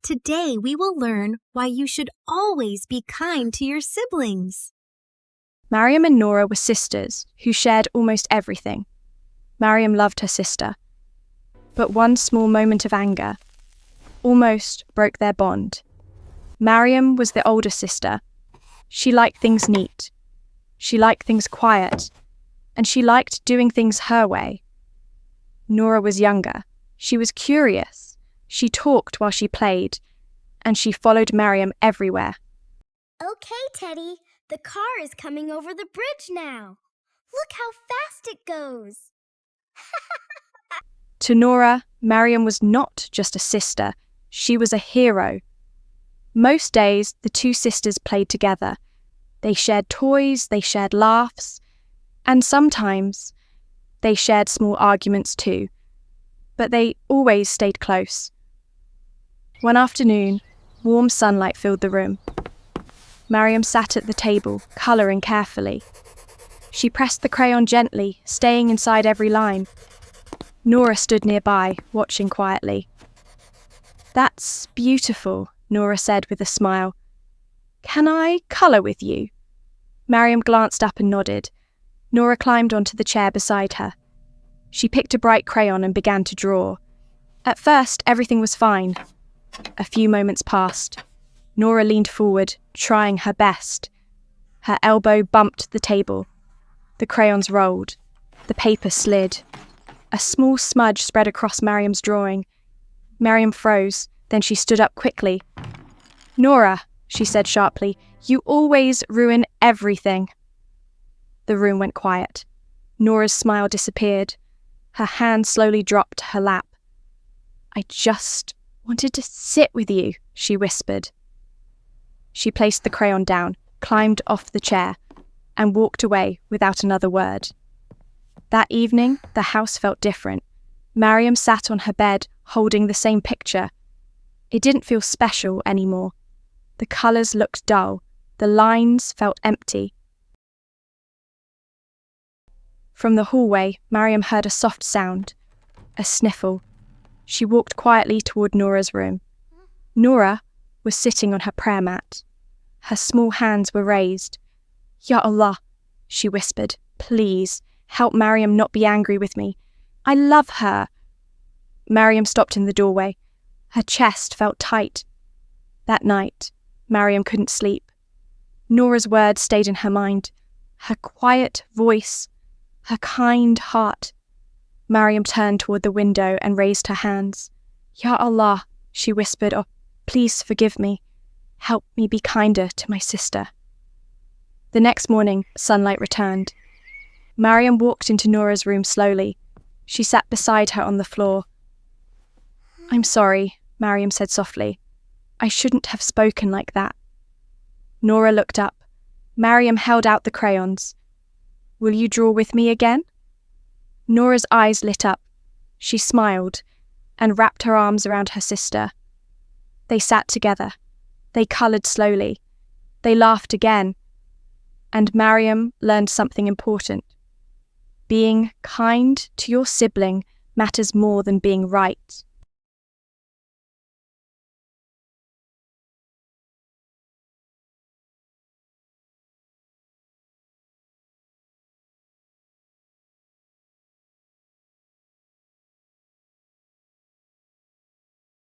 Today we will learn why you should always be kind to your siblings. Mariam and Nora were sisters who shared almost everything. Mariam loved her sister, but one small moment of anger almost broke their bond. Mariam was the older sister. She liked things neat. She liked things quiet. And she liked doing things her way. Nora was younger. She was curious. She talked while she played. And she followed Mariam everywhere. Okay, Teddy, the car is coming over the bridge now. Look how fast it goes. To Nora, Mariam was not just a sister. She was a hero. Most days, the two sisters played together. They shared toys, they shared laughs, and sometimes they shared small arguments too. But they always stayed close. One afternoon, warm sunlight filled the room. Mariam sat at the table, colouring carefully. She pressed the crayon gently, staying inside every line. Nora stood nearby, watching quietly. "That's beautiful," Nora said with a smile. "Can I colour with you?" Mariam glanced up and nodded. Nora climbed onto the chair beside her. She picked a bright crayon and began to draw. At first, everything was fine. A few moments passed. Nora leaned forward, trying her best. Her elbow bumped the table. The crayons rolled. The paper slid. A small smudge spread across Mariam's drawing. Mariam froze, then she stood up quickly. "Nora," she said sharply, "you always ruin everything." The room went quiet. Nora's smile disappeared. Her hand slowly dropped to her lap. "I just wanted to sit with you," she whispered. She placed the crayon down, climbed off the chair, and walked away without another word. That evening, the house felt different. Mariam sat on her bed, holding the same picture. It didn't feel special anymore. The colours looked dull. The lines felt empty. From the hallway, Mariam heard a soft sound, a sniffle. She walked quietly toward Nora's room. Nora was sitting on her prayer mat. Her small hands were raised. "Ya Allah," she whispered, "please, help Mariam not be angry with me. I love her." Mariam stopped in the doorway. Her chest felt tight. That night, Mariam couldn't sleep. Nora's words stayed in her mind. Her quiet voice, her kind heart. Mariam turned toward the window and raised her hands. "Ya Allah," she whispered, "oh, please forgive me. Help me be kinder to my sister." The next morning, sunlight returned. Mariam walked into Nora's room slowly. She sat beside her on the floor. "I'm sorry," Mariam said softly. "I shouldn't have spoken like that." Nora looked up. Mariam held out the crayons. "Will you draw with me again?" Nora's eyes lit up. She smiled and wrapped her arms around her sister. They sat together. They coloured slowly. They laughed again. And Mariam learned something important. Being kind to your sibling matters more than being right.